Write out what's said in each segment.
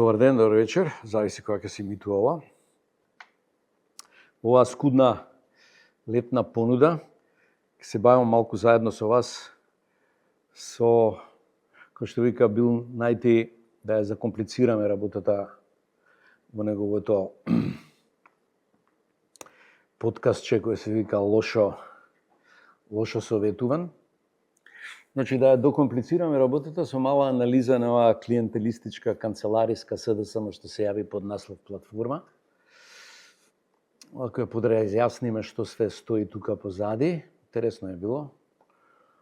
Добар ден, добар вечер, зависи кога ќе се емитува ова. Оваа скудна летна понуда, ќе се бавам малку заедно со вас, со, кој што вика Бил Најти, да ја закомплицираме работата во неговото подкастче кој се вика Лошо советуван. Значи да ја докомплицираме работата со мала анализа на оваа клиентелистичка канцелариска СДСМ што се јави под наслов платформа. Ако ја подразјасниме што све стои тука позади, интересно е било,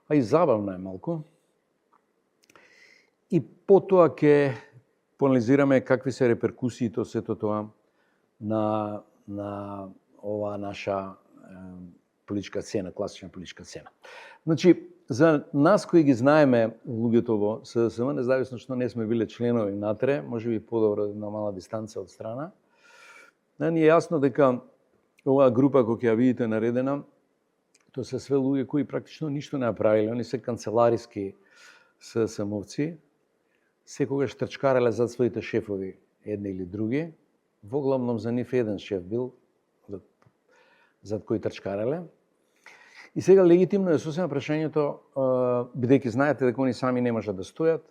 а и забавно е малку. И потоа ќе поанализираме какви се реперкусиите од сето тоа на оваа наша политичка сцена, класична политичка сцена. Значи, за нас кои ги знаеме луѓето во СДСМ, независно што не сме биле членови натре, може би подобро на мала дистанца од страна, ни е јасно дека оваа група која ќе ја видите наредена, тоа се све луѓе кои практично ништо не направиле, они се канцелариски СДСМовци, секогаш трчкарале зад своите шефови, едни или други, во главном за нив еден шеф бил, зад кој трчкарале. И сега легитимно е сосема прашањето, бидејќи знаете дека они сами не можат да стојат,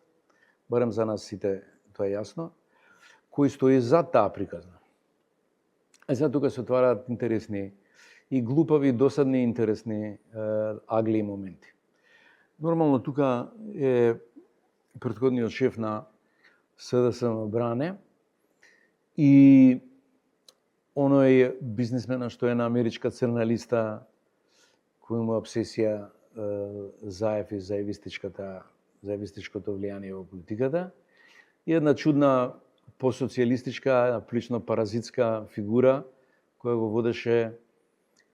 барем за нас сите тоа е јасно, кој стои зад таа приказна. А сега тука се отвараат интересни и глупави, досадни интересни агли моменти. Нормално тука е претходниот шеф на СДСМ Бране и оној бизнисмена што е на америчка црна листа, кој има обсесија заев и заевистичкото влијание во политиката, и една чудна посоцијалистичка, прилично паразитска фигура која го водеше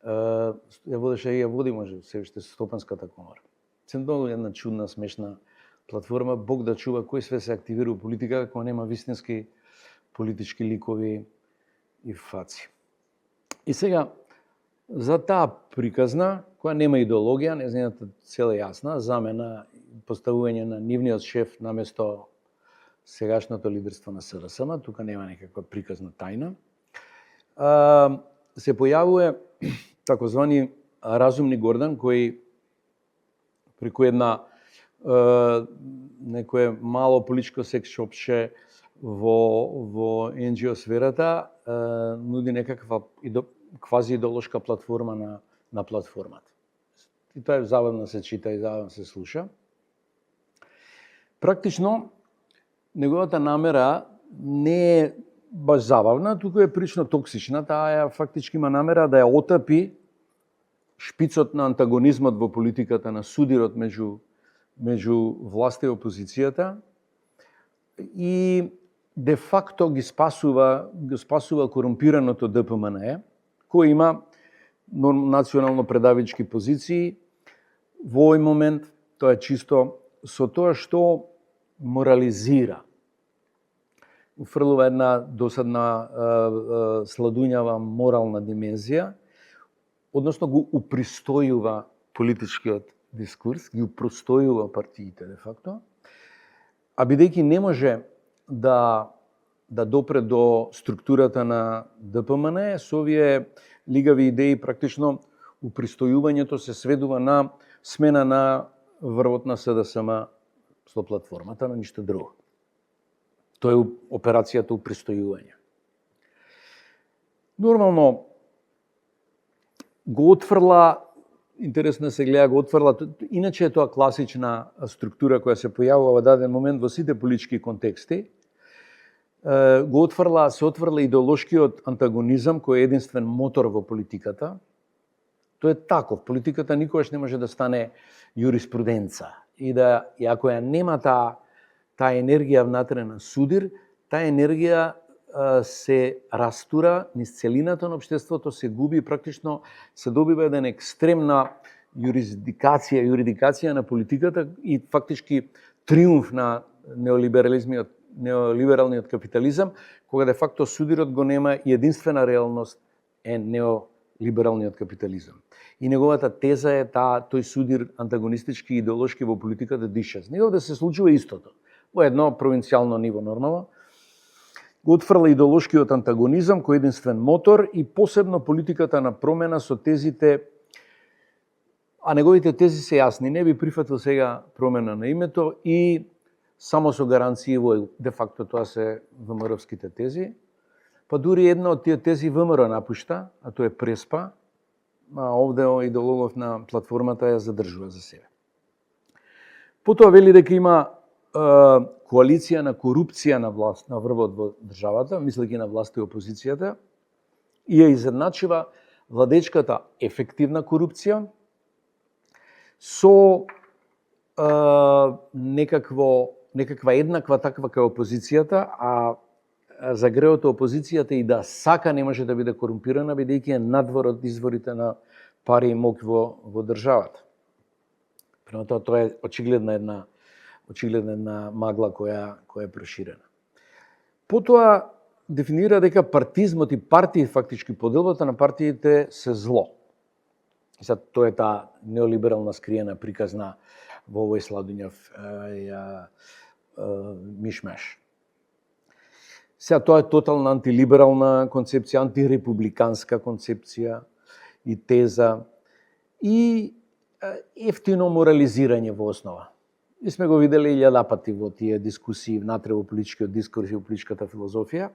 ја води може се уште Стопанската комора. Центално една чудна, смешна платформа, Бог да чува кој све се активира во политика кога нема вистински политички ликови и фаци. И сега, за таа приказна, која нема идеологија, незината цел е јасна, замена, поставување на нивниот шеф наместо сегашното лидерство на СДСМ, тука нема некаква приказна тајна, се појавува такозвани разумни Гордан, кој преку една некое мало политичко секс-шопше во NGO сферата нуди некаква квази идеолошка платформа на платформата. И тоа е забавно се чита и забавно се слуша. Практично, неговата намера не е баш забавна, туку е прилично токсична. Таа ја фактички има намера да ја отапи шпицот на антагонизмот во политиката, на судирот меѓу власта и опозицијата и де факто ги спасува корумпираното ДПМНЕ, кој има национално предавички позиции. Во овој момент тоа е чисто со тоа што морализира. Уфрлува една досадна сладуњава морална димензија, односно го упристојува политичкиот дискурс, ги упростојува партиите де факто, а бидејќи не може да допре до структурата на ДПМН, со овие лигави идеи практично упристојувањето се сведува на смена на врвот на СДСМ со платформата, на ништо друго. Тоа е операцијата упристојување. Нормално го отфрла, интересно се гледа, го отфрла, иначе е тоа класична структура која се појавува во даден момент во сите политички контексти, се отврла идеолошкиот антагонизам кој е единствен мотор во политиката. Тоа е таков. Политиката никогаш не може да стане јуриспруденца. И ако ја нема таа енергија внатре на судир, таа енергија се растура низ целината на општеството, се губи, практично се добива еден екстремна юридикација на политиката и фактички триумф на неолибералниот капитализам, кога де факто судирот го нема и единствена реалност е неолибералниот капитализам. И неговата теза е тој судир антагонистички и идеолошки во политиката диша. Него да се случува истото. Во едно провинцијално ниво нормално, го отфрла идеолошкиот антагонизам кој единствен мотор и посебно политиката на промена со тезите, а неговите тези се јасни, не би прифатил сега промена на името и само со гаранции во де факто тоа се ВМРО-вските тези, па дури една од тие тези ВМРО напушта, а тоа е Преспа, а овде идеологов на платформата ја задржува за себе. Потоа вели дека има коалиција на корупција на власт, на врвот во државата, мислејќи на власт и опозицијата, и ја изедначива владечката ефективна корупција со некаква еднаква таква кај опозицијата, а за греот опозицијата и да сака не може да биде корумпирана, бидејќи е надвор од изворите на пари и мок во државата. Према тоа е очигледна една магла која е проширена. Потоа дефинира дека партизмот и партии, фактички поделбата на партиите се зло. И сега тоа е таа неолиберална скриена приказна во овој Сладунјав мишмеш. Сега тоа е тотална антилиберална концепција, антирепубликанска концепција и теза и ефтино морализирање во основа. И сме го видели 1000 пати во тие дискусии внатре во политичкиот дискурс и во политичката филозофија.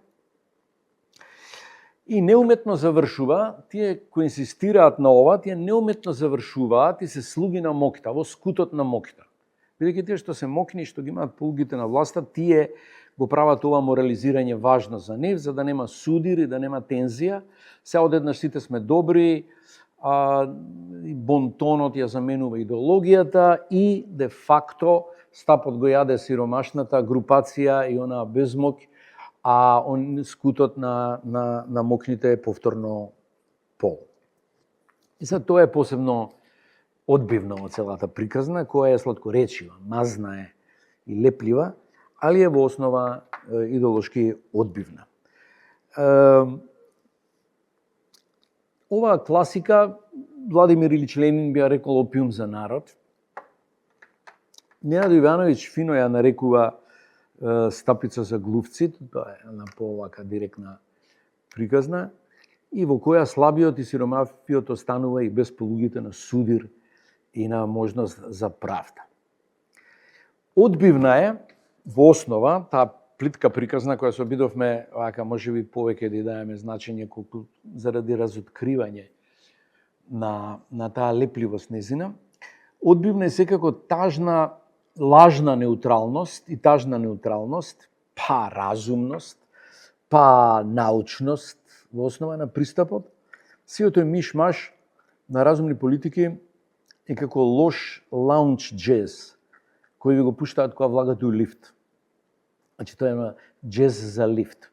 И неуметно завршува, тие кои инсистираат на ова, тие неуметно завршуваат и се слуги на моќта, во скутот на моќта. Бидејќи тие што се моќни, што ги имаат полугите на власта, тие го прават ова морализирање важно за нив, за да нема судир и да нема тензија. Се одеднаш сите сме добри, бонтонот ја заменува идеологијата и де факто стапот го јаде сиромашната групација и она безмоќ, а скутот на моќните е повторно пол. И сега тоа е посебно одбивно од целата приказна, која е сладкоречива, мазна е и леплива, али е во основа идеолошки одбивна. Оваа класика, Владимир Илич Ленин би ја рекол опиум за народ. Ненад Ивановиќ фино ја нарекува стапица за глувци, тоа е една повака директна приказна, и во која слабиот и сиромафиот останува и без полугите на судир и на можност за правда. Одбивна е во основа таа плитка приказна која се обидовме, вака можеби повеќе да даеме значење колку заради разоткривање на таа лепливост незина. Одбивна е секако тажна лажна неутралност и тажна неутралност, па разумност, па научност во основа на пристапот. Сиот тој миш-маш на разумни политики е како лош лаунч джез, кој ви го пуштаат кога влагате у лифт. Значи, тоа е джез за лифт.